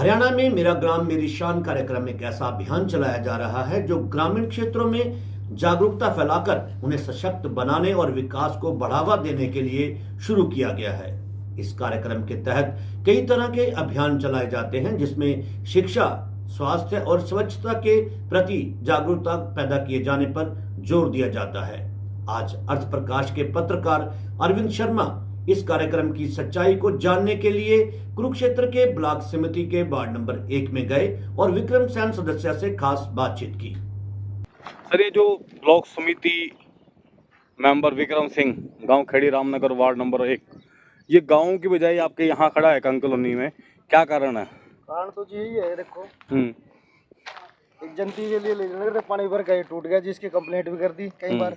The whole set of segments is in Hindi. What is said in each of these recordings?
हरियाणा में मेरा ग्राम मेरी शान कार्यक्रम एक ऐसा अभियान चलाया जा रहा है जो ग्रामीण क्षेत्रों में जागरूकता फैलाकर उन्हें सशक्त बनाने और विकास को बढ़ावा देने के लिए शुरू किया गया है। इस कार्यक्रम के तहत कई तरह के अभियान चलाए जाते हैं जिसमें शिक्षा, स्वास्थ्य और स्वच्छता के प्रति जागरूकता पैदा किए जाने पर जोर दिया जाता है। आज अर्थ प्रकाश के पत्रकार अरविंद शर्मा इस कार्यक्रम की सच्चाई को जानने के लिए कुरुक्षेत्र के ब्लॉक समिति के वार्ड नंबर 1 में गए और विक्रम सेन सदस्य से खास बातचीत की। सर, ये जो ब्लॉक समिति मेंबर विक्रम सिंह, गांव खेड़ी रामनगर, वार्ड नंबर 1, ये गांव की बजाय आपके यहाँ खड़ा है कंग कॉलोनी में, क्या कारण है? कारण तो जी यही है, देखो एक जनती के लिए ले जाने पानी भर गए, टूट गया, जिसकी कंप्लेंट भी कर दी कई बार,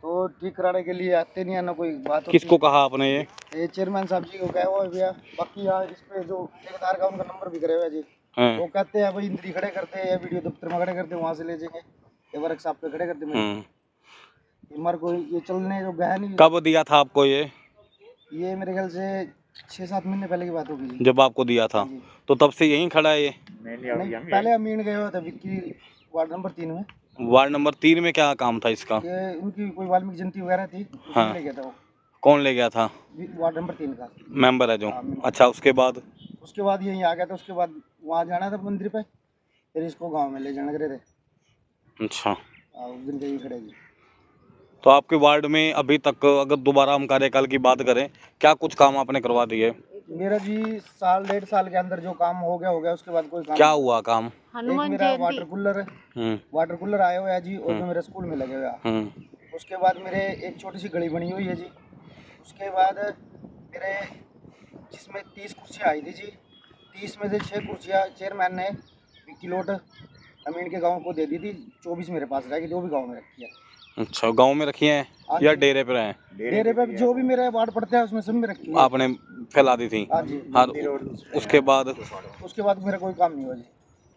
तो ठीक कराने के लिए आते नहीं है ना कोई बात। किसको कहा आपने? ये चेयरमैन साहब जी को कहा हुआ है भैया। बाकी यहाँ इस पे जो ठेकेदार का उनका नंबर भी करे हुआ जी, वो कहते हैं भाई इंद्री खड़े करते हैं या वीडियो दफ्तर में खड़े करते हैं, वहाँ से ले जाएंगे ये वर्कशॉप पे खड़े करते हैं। हमारे को ये चलने जो गया नहीं। कब दिया था आपको ये मेरे ख्याल से 6-7 महीने पहले की बात होगी जब आपको दिया था, तो तब से यहीं खड़ा है ये? नहीं, पहले अमीन गए हुए थे विक्की, वार्ड नंबर 3 में। वार्ड नंबर 3 में क्या काम था इसका? ये उनकी कोई वाल्मीकि जयंती वगैरह थी, हाँ। ले गया था वो। कौन ले गया था? वार्ड नंबर 3 का मेंबर है जो। अच्छा, उसके बाद यहीं आ गया था। उसके बाद वहाँ जाना था मंदिर पे, फिर इसको गांव में ले जाना करे थे। अच्छा, उस दिन कहीं खड़े जी। तो आपके वार्ड में अभी तक अगर दोबारा हम कार्यकाल की बात करें, क्या कुछ काम आपने करवा दिए? मेरा जी 1.5 साल के अंदर जो काम हो गया उसके बाद कोई काम क्या हुआ काम? एक मेरा वाटर कूलर आया हुआ है जी, और जो मेरे स्कूल में लगे हुए हैं। उसके बाद मेरे एक छोटी सी गली बनी हुई है जी। उसके बाद मेरे जिसमें 30 कुर्सियाँ आई थी जी, 30 में से 6 कुर्सियाँ चेयरमैन ने किलोट अमीन के गांव को दे दी थी, 24 मेरे पास रह गई, जो भी गांव में रखी है। अच्छा, गांव में रखी हैं या डेरे पे हैं? डेरे पे जो भी मेरा वार्ड पड़ता है उसमें सब में रखी है। आपने फैला दी थी? हाँ। उसके बाद मेरा कोई काम नहीं हुआ जी।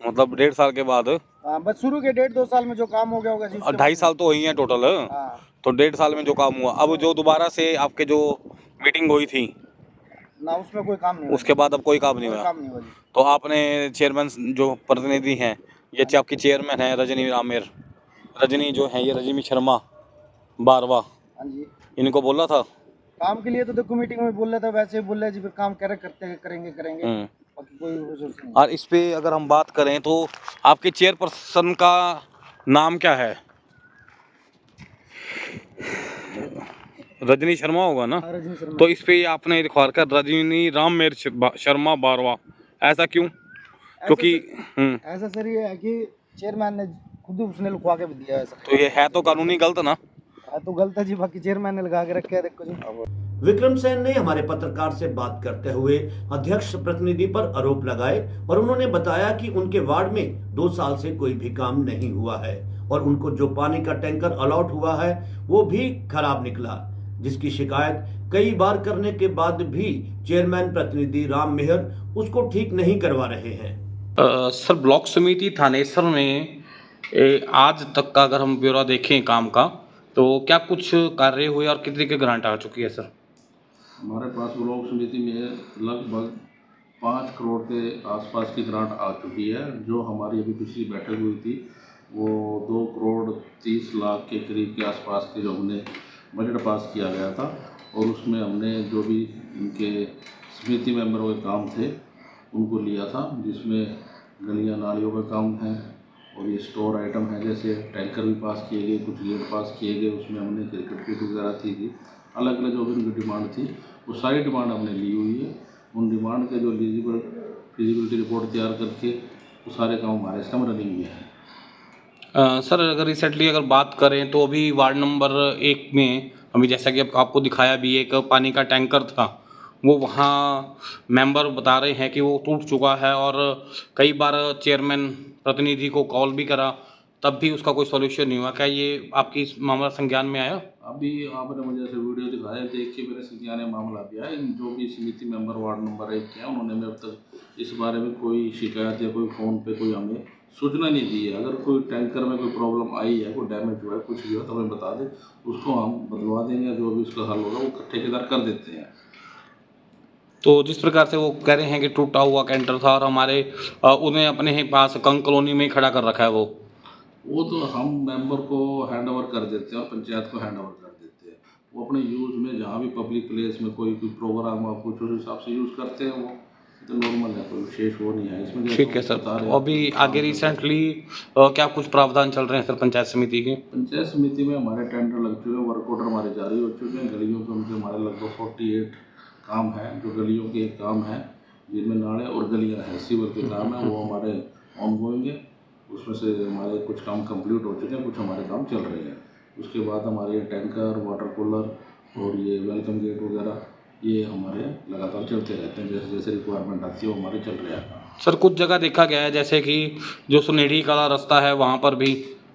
मतलब 1.5 साल के बाद? हाँ, बस शुरू के 1.5-2 साल में जो काम हो गया होगा जी। 2.5 साल तो हुई है टोटल। हाँ। तो 1.5 साल में जो काम हुआ, अब जो दोबारा से आपके जो मीटिंग हुई थी ना, उसमें कोई काम नहीं हुआ। उसके बाद अब कोई काम नहीं हुआ? तो आपने चेयरमैन जो प्रतिनिधि हैं, ये आपकी चेयरमैन है रजनी जो है, ये रजनी शर्मा बारवा, हाँ जी, इनको बोला था काम के लिए? तो देखो मीटिंग में बोल रहा था, वैसे ही बोल रहे जी, फिर काम करेंगे। बाकी कोई नहीं। और इस पे अगर हम बात करें तो आपके चेयरपर्सन का नाम क्या है? रजनी शर्मा होगा ना? रजनी शर्मा। तो इस पे आपने लिखवा रखा रजनी राम शर्मा बारवा, ऐसा क्यों? क्योंकि ऐसा सर ये है कि चेयरमैन ने खुद उसने लिखवा के भी दिया है। तो ये है तो कानूनी गलत ना? तो गलत है जी, बाकी चेयरमैन ने लगा के रखे है, देखो जी। विक्रम सेन ने हमारे पत्रकार से बात करते हुए अध्यक्ष प्रतिनिधि पर आरोप लगाए और उन्होंने बताया कि उनके वार्ड में 2 साल से कोई भी काम नहीं हुआ है और उनको जो पानी का टैंकर अलॉट हुआ है वो भी खराब निकला, जिसकी शिकायत कई बार करने के बाद भी चेयरमैन प्रतिनिधि राम मेहर उसको ठीक नहीं करवा रहे हैं। सर, ब्लॉक समिति थानेसर में आज तक का अगर हम ब्यौरा देखें काम का, तो क्या कुछ कार्य हुए और कितने की ग्रांट आ चुकी है सर? हमारे पास ब्लॉक समिति में लगभग 5 करोड़ के आसपास की ग्रांट आ चुकी है। जो हमारी अभी पिछली बैठक हुई थी वो 2 करोड़ 30 लाख के करीब के आसपास के जो हमने बजट पास किया गया था, और उसमें हमने जो भी इनके समिति मेंबरों के काम थे उनको लिया था, जिसमें गलियां नालियों का काम है और ये स्टोर आइटम है, जैसे टैंकर भी पास किए गए, कुछ गेट पास किए गए, उसमें हमने क्रिकेट किट वगैरह थी, अलग अलग जो भी उनकी डिमांड थी वो सारी डिमांड हमने ली हुई है। उन डिमांड के जो फिजिबिलिटी रिपोर्ट तैयार करके वो सारे काम हमारे इस टाइम रनिंग में है। सर, अगर रिसेंटली अगर बात करें तो अभी वार्ड नंबर 1 में अभी जैसा कि आपको दिखाया भी, एक पानी का टैंकर था, वो वहाँ मेंबर बता रहे हैं कि वो टूट चुका है और कई बार चेयरमैन प्रतिनिधि को कॉल भी करा, तब भी उसका कोई सॉल्यूशन नहीं हुआ। क्या ये आपकी इस मामला संज्ञान में आया? अभी आपने मुझे से वीडियो दिखाया, देख के मेरे संज्ञान में मामला दिया है। जो भी समिति मेंबर वार्ड नंबर 1 के हैं उन्होंने मेरे अब तक इस बारे में कोई शिकायत या कोई फ़ोन पे कोई हमें सूचना नहीं दी है। अगर कोई टैंकर में कोई प्रॉब्लम आई है, कोई डैमेज हुआ है, कुछ भी हो तो हमें बता दें, उसको हम बदलवा देंगे, जो भी उसका हल होगा वो ठेकेदार कर देते हैं। तो जिस प्रकार से वो कह रहे हैं कि टूटा हुआ कैंटर था और हमारे उन्हें अपने ही पास कंग कॉलोनी में ही खड़ा कर रखा है वो तो हम मेंबर को हैंड ओवर कर देते हैं और पंचायत को हैंड ओवर कर देते हैं। वो अपने यूज़ में जहाँ भी पब्लिक प्लेस में कोई प्रोग्राम हो कुछ उस हिसाब से यूज़ करते हैं। वो तो नॉर्मल है, कोई विशेष वो नहीं है इसमें। ठीक है सर। अभी आगे रिसेंटली क्या कुछ प्रावधान चल रहे हैं सर पंचायत समिति के? पंचायत समिति में हमारे टेंडर लग चुके हैं, वर्क ऑर्डर हमारे जारी हो चुके हैं। गलियों के उनके हमारे लगभग 48 काम है, जो गलियों के काम है जिनमें नाले और गलियां हैं, सीवर के काम है, वो हमारे ऑनगोइंग है। उसमें से हमारे कुछ काम कंप्लीट हो चुके हैं, कुछ हमारे काम चल रहे हैं। उसके बाद हमारे टैंकर, वाटर कूलर और ये वेलकम गेट वगैरह ये हमारे लगातार चलते रहते हैं। जैसे जैसे रिक्वायरमेंट आती है वो हमारे चल रहे हैं। सर कुछ जगह देखा गया है जैसे कि जो सुनेढ़ी का रास्ता है वहाँ पर भी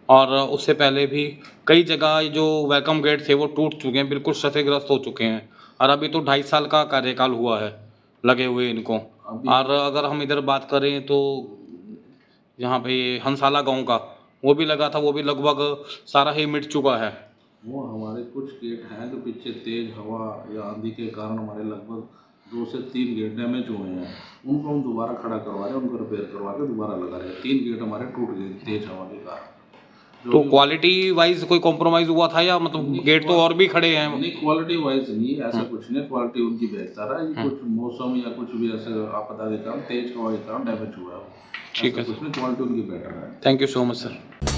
और उससे पहले भी कई जगह जो वेलकम गेट थे वो टूट चुके हैं, बिल्कुल क्षतिग्रस्त हो चुके हैं। और अभी तो 2.5 साल का कार्यकाल हुआ है लगे हुए इनको। और अगर हम इधर बात करें तो यहाँ पे हंसाला गांव का वो भी लगा था, वो भी लगभग सारा ही मिट चुका है। वो हमारे कुछ गेट हैं जो पीछे तेज हवा या आंधी के कारण हमारे लगभग 2 से 3 गेट डैमेज हुए हैं। उनको हम दोबारा खड़ा करवा रहे हैं, उनको रिपेयर करवा के दोबारा लगा रहे हैं। 3 गेट हमारे टूट गए तेज हवा के कारण। तो क्वालिटी वाइज कोई कॉम्प्रोमाइज़ हुआ था या मतलब गेट तो और भी खड़े हैं? नहीं, क्वालिटी वाइज नहीं, ऐसा कुछ नहीं। क्वालिटी उनकी बेहतर है। ये कुछ मौसम या कुछ भी ऐसे आपदा के कारण, तेज हवा के कारण डैमेज हुआ है। ठीक है सर, क्वालिटी उनकी बेटर है। Thank you so much sir.